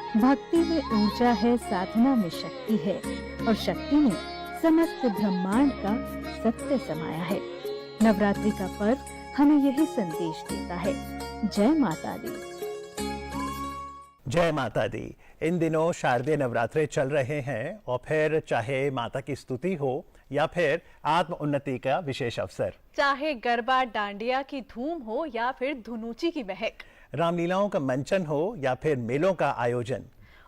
भक्ति में ऊर्जा है, साधना में शक्ति है और शक्ति में समस्त ब्रह्मांड का सत्य समाया है। नवरात्रि का पर्व हमें यही संदेश देता है। जय माता दी। जय माता दी। इन दिनों शारदीय नवरात्रे चल रहे हैं और फिर चाहे माता की स्तुति हो या फिर आत्म उन्नति का विशेष अवसर, चाहे गरबा डांडिया की धूम हो या फिर धुनुची की महक, रामलीलाओं का मंचन हो या फिर मेलों का आयोजन,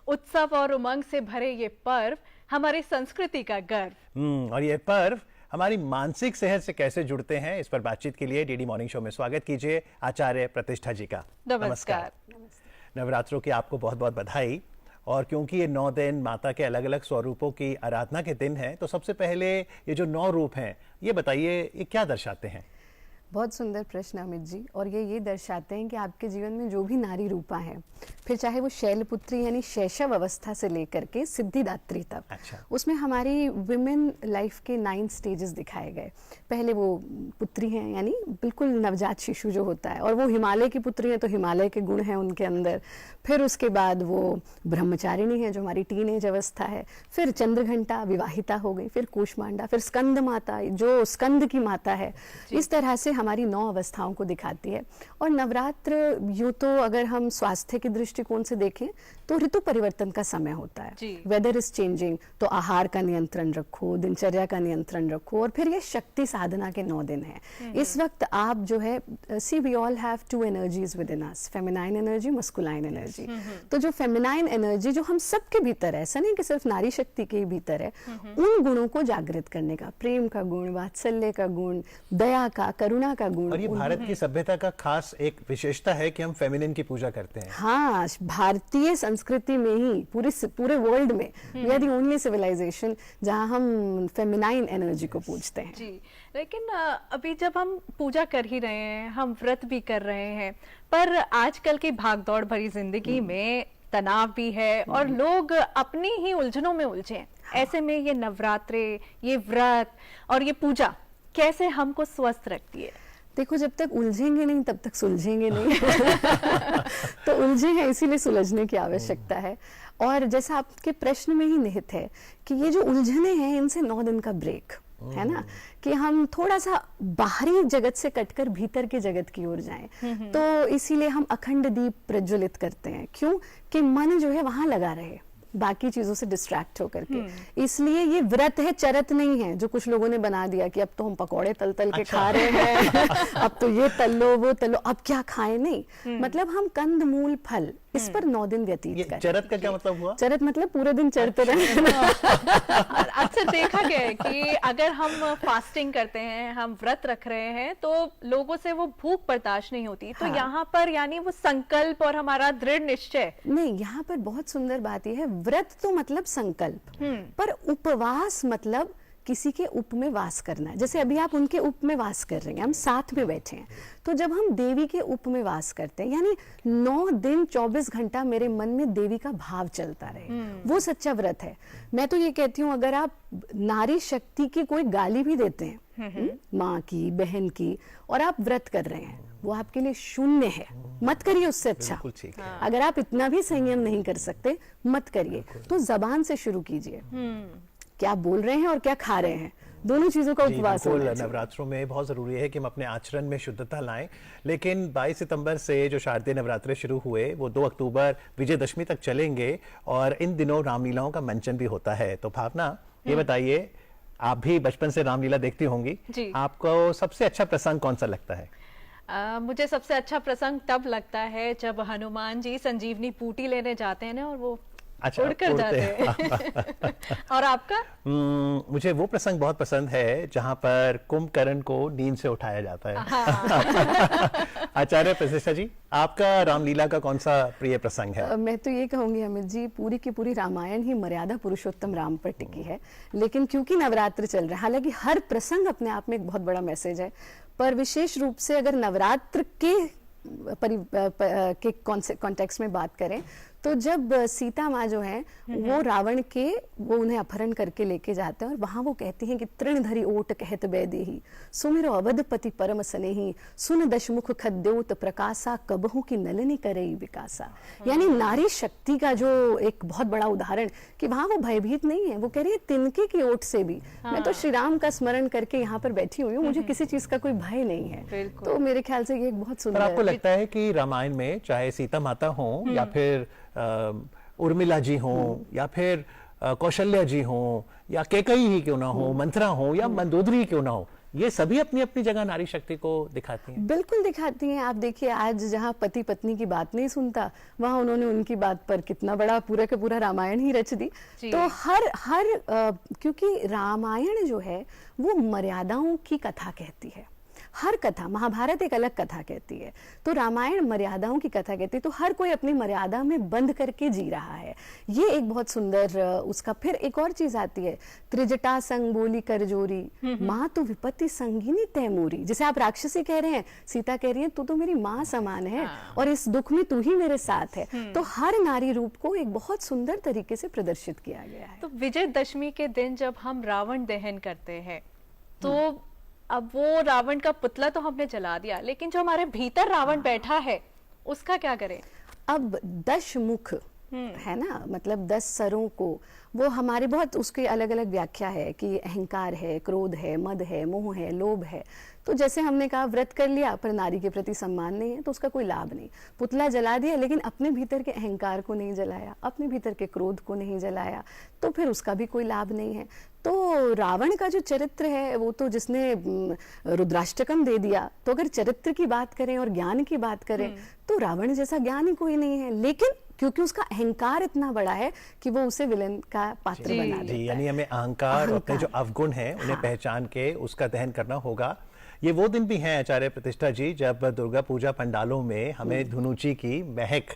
उत्सव और उमंग से भरे ये पर्व हमारी संस्कृति का गर्व। और ये पर्व हमारी मानसिक सेहत से कैसे जुड़ते हैं, इस पर बातचीत के लिए डीडी मॉर्निंग शो में स्वागत कीजिए आचार्य प्रतिष्ठा जी का। नमस्कार। नवरात्रों की आपको बहुत बहुत बधाई। और क्योंकि ये 9 दिन माता के अलग अलग स्वरूपों की आराधना के दिन हैं, तो सबसे पहले ये जो 9 रूप हैं, ये बताइए ये क्या दर्शाते हैं? बहुत सुंदर प्रश्न अमित जी। और ये दर्शाते हैं कि आपके जीवन में जो भी नारी रूपा है, फिर चाहे वो शैलपुत्री यानी शैशव अवस्था से लेकर के सिद्धिदात्री तक, अच्छा। उसमें हमारी विमेन लाइफ के 9 स्टेजेस दिखाए गए। पहले वो पुत्री हैं यानी बिल्कुल नवजात शिशु जो होता है, और वो हिमालय की पुत्री है तो हिमालय के गुण हैं उनके अंदर। फिर उसके बाद वो ब्रह्मचारिणी है जो हमारी टीनेज अवस्था है। फिर चंद्रघंटा विवाहिता हो गई, फिर कूष्मांडा, फिर स्कंद माता जो स्कंद की माता है। इस तरह से हमारी 9 अवस्थाओं को दिखाती है। और नवरात्र यूं तो अगर हम स्वास्थ्य के दृष्टिकोण से देखें तो ऋतु परिवर्तन का समय होता है। वेदर इज चेंजिंग, तो आहार का नियंत्रण रखो, दिनचर्या का नियंत्रण रखो। और फिर ये शक्ति साधना के 9 दिन है। इस वक्त आप जो है see we all have 2 energies within us, feminine energy, masculine energy. तो जो फेमिनाइन एनर्जी जो हम सबके भीतर है, ऐसा नहीं कि सिर्फ नारी शक्ति के ही भीतर है, उन गुणों को जागृत करने का, प्रेम का गुण, वात्सल्य का गुण, दया का, करुणा का गुण। और ये भारत की सभ्यता का खास एक विशेषता है कि हम फेमिनिन की पूजा करते हैं। हाँ, भारतीय संस्कृति में ही पूरे वर्ल्ड में we are the only civilisation जहां हम फेमिनाइन एनर्जी को पूजते हैं। जी, लेकिन अभी जब हम पूजा कर ही रहे हैं, हम व्रत भी कर रहे हैं, पर आजकल की भागदौड़ भरी जिंदगी में तनाव भी है और लोग अपनी ही उलझनों में उलझे हैं। ऐसे में ये नवरात्रे, ये व्रत और ये पूजा कैसे हमको स्वस्थ रखती है? देखो, जब तक उलझेंगे नहीं तब तक सुलझेंगे नहीं। तो उलझे हैं इसीलिए सुलझने की आवश्यकता है। और जैसा आपके प्रश्न में ही निहित है कि ये जो उलझने हैं, इनसे 9 दिन का ब्रेक है ना, कि हम थोड़ा सा बाहरी जगत से कटकर भीतर के जगत की ओर जाएं। तो इसीलिए हम अखंड दीप प्रज्वलित करते हैं। क्यों? कि मन जो है वहां लगा रहे, बाकी चीजों से डिस्ट्रैक्ट होकर के। इसलिए ये व्रत है, चरत नहीं है जो कुछ लोगों ने बना दिया कि अब तो हम पकौड़े तल तल के खा रहे हैं। अब तो ये तल लो, वो तल लो, अब क्या खाएं। नहीं, मतलब हम कंद मूल फल इस पर 9 दिन व्यतीत करें। चरत का क्या मतलब हुआ? चरत मतलब पूरे दिन चरते रहना। अक्सर देखा गया है कि अगर हम फास्टिंग करते हैं, हम व्रत रख रहे हैं, तो लोगों से वो भूख बर्दाश्त नहीं होती। तो यहाँ पर यानी वो संकल्प और हमारा दृढ़ निश्चय नहीं, यहाँ पर बहुत सुंदर बात यह है, व्रत तो मतलब संकल्प, पर उपवास मतलब किसी के उप में वास करना है। जैसे अभी आप उनके उप में वास कर रहे हैं, हम साथ में बैठे हैं, तो जब हम देवी के उप में वास करते हैं, यानी 9 दिन 24 घंटा मेरे मन में देवी का भाव चलता रहे, वो सच्चा व्रत है। मैं तो ये कहती हूँ, अगर आप नारी शक्ति की कोई गाली भी देते हैं, माँ की, बहन की, और आप व्रत कर रहे हैं, वो आपके लिए शून्य है। मत करिए उससे अच्छा। अगर आप इतना भी संयम नहीं कर सकते, मत करिए। तो जबान से शुरू कीजिए, क्या बोल रहे हैं और क्या खा रहे हैं, दोनों चीजों का उपवास होना चाहिए। नवरात्रों में बहुत जरूरी है कि हम अपने आचरण में शुद्धता लाएं। लेकिन 22 सितंबर से जो शारदीय नवरात्रे शुरू हुए, वो 2 अक्टूबर विजयदशमी तक चलेंगे और इन दिनों रामलीलाओं का मंचन भी होता है। तो भावना, ये बताइए, आप भी बचपन से रामलीला देखती होंगी, आपको सबसे अच्छा प्रसंग कौन सा लगता है? मुझे सबसे अच्छा प्रसंग तब लगता है जब हनुमान जी संजीवनी बूटी लेने जाते हैं ना, और वो उड़कर जाते हैं। और आपका? मुझे वो प्रसंग बहुत पसंद है जहां पर कुंभकर्ण को नींद से उठाया जाता है। आचार्य प्रतिष्ठा जी, आपका रामलीला का कौन सा प्रिय प्रसंग है? मैं तो ये कहूंगी अमित जी, पूरी की पूरी रामायण ही मर्यादा पुरुषोत्तम राम पर टिकी है। लेकिन क्योंकि नवरात्र चल रहा है, हालांकि हर प्रसंग अपने आप में एक बहुत बड़ा मैसेज है, पर विशेष रूप से अगर नवरात्र के कॉन्टेक्स्ट में बात करें तो जब सीता माँ जो है वो रावण के वो उन्हें अपहरण करके लेके जाते हैं और वहां वो कहती हैं कि तृणधरी ओट कहत बैदेही सुमिरो अवधपति परम स्नेही सुन दशमुख खद्योत प्रकाशा कबहू की नलिनी करई विकासा। यानी नारी शक्ति का जो एक बहुत बड़ा उदाहरण कि वहां वो भयभीत नहीं है, वो कह रही है तिनके की ओट से भी मैं तो श्री राम का स्मरण करके यहाँ पर बैठी हुई हूँ, मुझे किसी चीज का कोई भय नहीं है। तो मेरे ख्याल से ये एक बहुत पर सुंदर आपको लगता है कि रामायण में चाहे सीता माता हो या फिर उर्मिला जी हो या फिर कौशल्या जी हो या कैकेयी ही क्यों ना हो, मंथरा हो या मंदोदरी क्यों ना हो, ये सभी अपनी अपनी जगह नारी शक्ति को दिखाती हैं? बिल्कुल दिखाती हैं। आप देखिए आज जहाँ पति पत्नी की बात नहीं सुनता, वहां उन्होंने उनकी बात पर कितना बड़ा पूरा का पूरा रामायण ही रच दी। तो हर क्योंकि रामायण जो है वो मर्यादाओं की कथा कहती है। हर कथा, महाभारत एक अलग कथा कहती है, तो रामायण मर्यादाओं की कथा कहती है। तो हर कोई अपनी मर्यादा में बंद करके जी रहा है, ये एक बहुत सुंदर उसका। फिर एक और चीज आती है, त्रिजटा संग बोली कर जोरी माँ तो विपत्ति संगिनी तैमूरी। जैसे आप राक्षसी कह रहे हैं, सीता कह रही है तू तो मेरी माँ समान है और इस दुख में तू ही मेरे साथ है। तो हर नारी रूप को एक बहुत सुंदर तरीके से प्रदर्शित किया गया है। तो विजयदशमी के दिन जब हम रावण दहन करते हैं तो अब वो रावण का पुतला तो हमने जला दिया, लेकिन जो हमारे भीतर रावण बैठा है उसका क्या करें? अब दशमुख है ना, मतलब 10 सरों को, वो हमारे बहुत उसकी अलग अलग व्याख्या है कि अहंकार है, क्रोध है, मद है, मोह है, लोभ है। तो जैसे हमने कहा व्रत कर लिया पर नारी के प्रति सम्मान नहीं है तो उसका कोई लाभ नहीं। पुतला जला दिया लेकिन अपने भीतर के अहंकार को नहीं जलाया, अपने भीतर के क्रोध को नहीं जलाया, तो फिर उसका भी कोई लाभ नहीं है। तो रावण का जो चरित्र है वो तो जिसने रुद्राष्टकम दे दिया, तो अगर चरित्र की बात करें और ज्ञान की बात करें तो रावण जैसा ज्ञान ही कोई नहीं है, लेकिन क्योंकि उसका अहंकार इतना बड़ा है कि वो उसे विलेन का पात्र बना देता है। यानी हमें अहंकार और अपने जो अवगुण हैं उन्हें पहचान के उसका दहन करना होगा। ये वो दिन भी हैं आचार्य प्रतिष्ठा जी जब दुर्गा पूजा पंडालों में हमें धुनुची की महक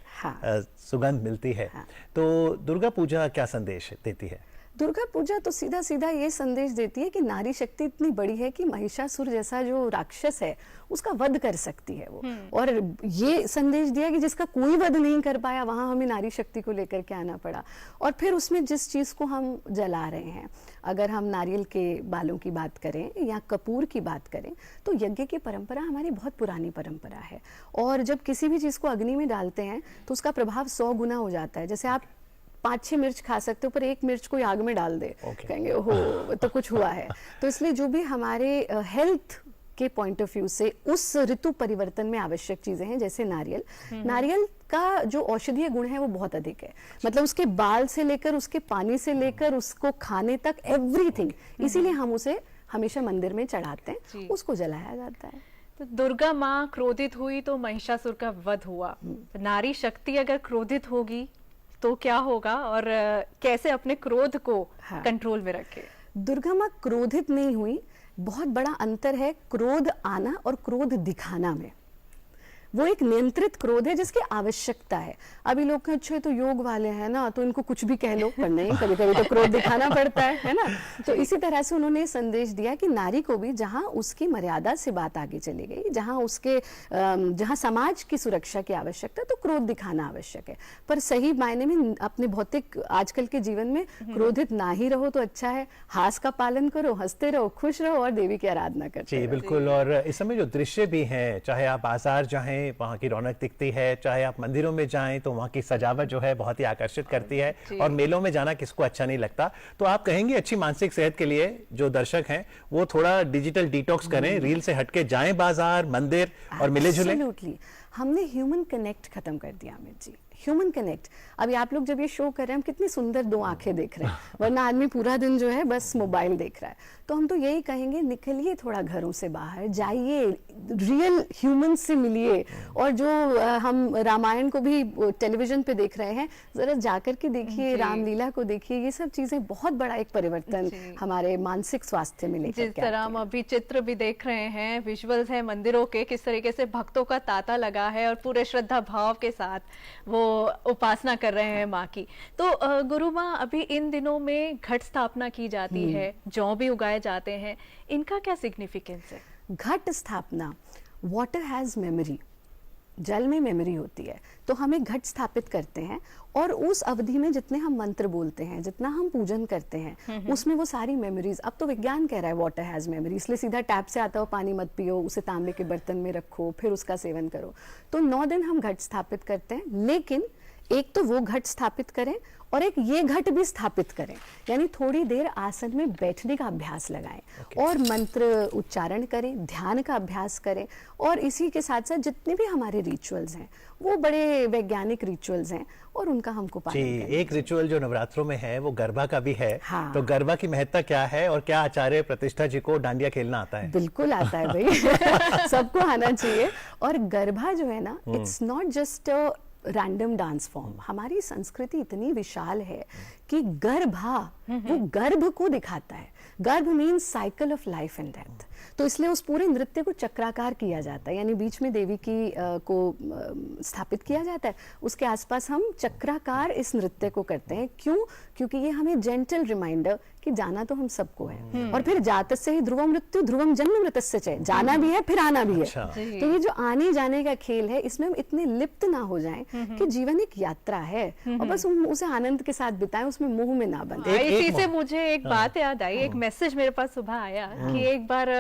सुगंध मिलती है। तो दुर्गा पूजा क्या संदेश देती है? दुर्गा पूजा तो सीधा सीधा ये संदेश देती है कि नारी शक्ति इतनी बड़ी है कि महिषासुर जैसा जो राक्षस है उसका वध कर सकती है वो। और ये संदेश दिया कि जिसका कोई वध नहीं कर पाया वहां हमें नारी शक्ति को लेकर के आना पड़ा। और फिर उसमें जिस चीज को हम जला रहे हैं, अगर हम नारियल के बालों की बात करें या कपूर की बात करें, तो यज्ञ की परंपरा हमारी बहुत पुरानी परंपरा है। और जब किसी भी चीज को अग्नि में डालते हैं तो उसका प्रभाव 100 गुना हो जाता है। जैसे आप 5-6 मिर्च खा सकते हो पर एक मिर्च कोई आग में डाल दे, कहेंगे ओहो तो कुछ हुआ है। तो इसलिए जो भी हमारे हेल्थ के पॉइंट ऑफ व्यू से उस ऋतु परिवर्तन में आवश्यक चीजें हैं, जैसे नारियल का जो औषधीय गुण है वो बहुत अधिक है। मतलब उसके बाल से लेकर उसके पानी से लेकर उसको खाने तक एवरीथिंग, इसीलिए हम उसे हमेशा मंदिर में चढ़ाते हैं, उसको जलाया जाता है। तो दुर्गा माँ क्रोधित हुई तो महिषासुर का वध हुआ। नारी शक्ति अगर क्रोधित होगी तो क्या होगा और कैसे अपने क्रोध को कंट्रोल में रखे? दुर्गा माँ क्रोधित नहीं हुई, बहुत बड़ा अंतर है क्रोध आना और क्रोध दिखाना में। वो एक नियंत्रित क्रोध है जिसकी आवश्यकता है। अभी लोग कहते अच्छा तो योग वाले हैं ना तो इनको कुछ भी कह लो, पर नहीं, कभी कभी तो क्रोध दिखाना पड़ता है ना। तो इसी तरह से उन्होंने संदेश दिया कि नारी को भी जहां उसकी मर्यादा से बात आगे चली गई, जहां समाज की सुरक्षा की आवश्यकता, तो क्रोध दिखाना आवश्यक है। पर सही मायने में अपने भौतिक आजकल के जीवन में क्रोधित ना ही रहो तो अच्छा है। हास का पालन करो, हंसते रहो, खुश रहो और देवी की आराधना करते रहो। बिल्कुल। और इस समय जो दृश्य भी हैं, चाहे आप बाजार जाएं वहाँ की रौनक दिखती है, चाहे आप मंदिरों में जाएं तो वहाँ की सजावट जो है बहुत ही आकर्षित करती है, और मेलों में जाना किसको अच्छा नहीं लगता। तो आप कहेंगे अच्छी मानसिक सेहत के लिए जो दर्शक हैं वो थोड़ा डिजिटल डिटॉक्स करें, रील से हटके जाएं बाजार, मंदिर और मिले जुले। एब्सोल्युटली, हमने ह्यूमन कनेक्ट खत्म कर दिया अमित जी। ह्यूमन कनेक्ट, अभी आप लोग जब ये शो कर रहे हैं हम कितनी सुंदर 2 आंखें देख रहे हैं, वरना आदमी पूरा दिन जो है बस मोबाइल देख रहा है। तो हम तो यही कहेंगे निकलिए थोड़ा घरों से बाहर, जाइए, रियल ह्यूमन से मिलिए। और जो हम रामायण को भी टेलीविजन पे देख रहे हैं, जरा जाकर के देखिए, रामलीला को देखिए, ये सब चीजें बहुत बड़ा एक परिवर्तन हमारे मानसिक स्वास्थ्य में लेकर। जिस तरह हम अभी चित्र भी देख रहे हैं, विजुअल्स हैं मंदिरों के, किस तरीके से भक्तों का तांता लगा है और पूरे श्रद्धा भाव के साथ वो उपासना कर रहे हैं माँ की। तो गुरु माँ, अभी इन दिनों में घट स्थापना की जाती है, जौ भी उगाए जाते हैं, इनका क्या सिग्निफिकेंस है? घट स्थापना, वाटर हैज मेमोरी, जल में मेमोरी होती है, तो हम एक घट स्थापित करते हैं और उस अवधि में जितने हम मंत्र बोलते हैं, जितना हम पूजन करते हैं, उसमें वो सारी मेमोरीज, अब तो विज्ञान कह रहा है वाटर हैज मेमोरी, इसलिए सीधा टैप से आता हो पानी मत पियो, उसे तांबे के बर्तन में रखो, फिर उसका सेवन करो। तो 9 दिन हम घट स्थापित करते हैं, लेकिन एक तो वो घट स्थापित करें और एक ये घट भी स्थापित करें, यानी थोड़ी देर आसन में बैठने का अभ्यास लगाएं और मंत्र उच्चारण करें, ध्यान का अभ्यास करें, और इसी के साथ साथ जितने भी हमारे रिचुअल्स हैं वो बड़े वैज्ञानिक रिचुअल्स हैं और उनका हमको पालन जी, करना है। एक रिचुअल जो नवरात्रों में है वो गरबा का भी है। हाँ। तो गरबा की महत्ता क्या है और क्या आचार्य प्रतिष्ठा जी को डांडिया खेलना आता है? बिल्कुल आता है भाई सबको आना चाहिए। और गरबा जो है ना, it's not just random dance form, हमारी संस्कृति इतनी विशाल है कि गरबा वो गर्भ को दिखाता है। गर्भ means cycle of life and death, तो इसलिए उस पूरे नृत्य को चक्राकार किया जाता है, यानी बीच में देवी की को स्थापित किया जाता है, उसके आसपास हम चक्राकार इस नृत्य को करते हैं। क्यों? क्योंकि ये हमें जेंटल रिमाइंडर कि जाना तो हम सबको है, और फिर जातस्य ही ध्रुवम मृत्यु ध्रुवम जन्म मृतस्य च, जाना भी है फिर आना भी है। अच्छा। तो ये जो आने जाने का खेल है, इसमें हम इतने लिप्त ना हो जाएं कि जीवन एक यात्रा है और बस उसे आनंद के साथ बिताएं, उसमें मोह में ना बंधें। इसी से मुझे एक बात याद आई, एक मैसेज मेरे पास सुबह आया कि एक बार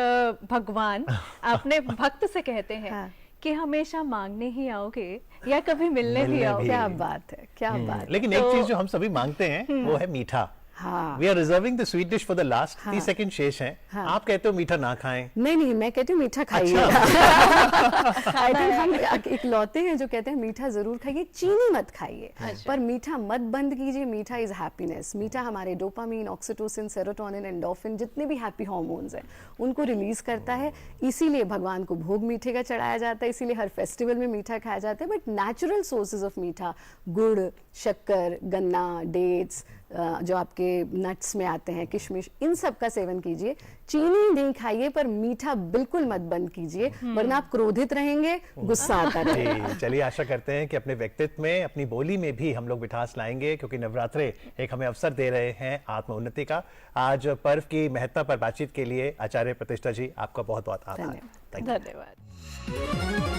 भगवान अपने भक्त से कहते हैं हाँ। कि हमेशा मांगने ही आओगे या कभी मिलने भी मिलने आओगे। भी। क्या बात है, क्या बात है। लेकिन एक चीज जो हम सभी मांगते हैं वो है मीठा। हाँ। We are reserving the sweet dish for the last. 30 second शेष हैं। हाँ। आप कहते हो मीठा ना खाएं। नहीं नहीं, मैं कहती हूँ मीठा खाइए। आई थिंक हम इकलौते हैं जो कहते हैं मीठा जरूर खाइए, चीनी मत खाइए, पर मीठा मत बंद कीजिए। मीठा इज हैप्पीनेस। मीठा हमारे डोपामीन, ऑक्सीटोसिन, सेरोटोनिन, एंडोर्फिन, जितने भी हैप्पी हार्मोन्स हैं उनको रिलीज करता है। इसीलिए भगवान को भोग मीठे का चढ़ाया जाता है, इसीलिए हर फेस्टिवल में मीठा खाया जाता है। बट नेचुरल सोर्सेज ऑफ मीठा, गुड़, शक्कर, गन्ना, डेट्स, जो आपके नट्स में आते हैं, किशमिश, इन सब का सेवन कीजिए। चीनी नहीं खाइए, पर मीठा बिल्कुल मत बंद कीजिए, वरना आप क्रोधित रहेंगे, गुस्सा आता रहेगा। जी, चलिए आशा करते हैं कि अपने व्यक्तित्व में, अपनी बोली में भी हम लोग मिठास लाएंगे, क्योंकि नवरात्रे एक हमें अवसर दे रहे हैं आत्म उन्नति का। आज पर्व की महत्ता पर बातचीत के लिए आचार्य प्रतिष्ठा जी, आपका बहुत बहुत आभार। धन्यवाद। Thank you. धन्यवाद।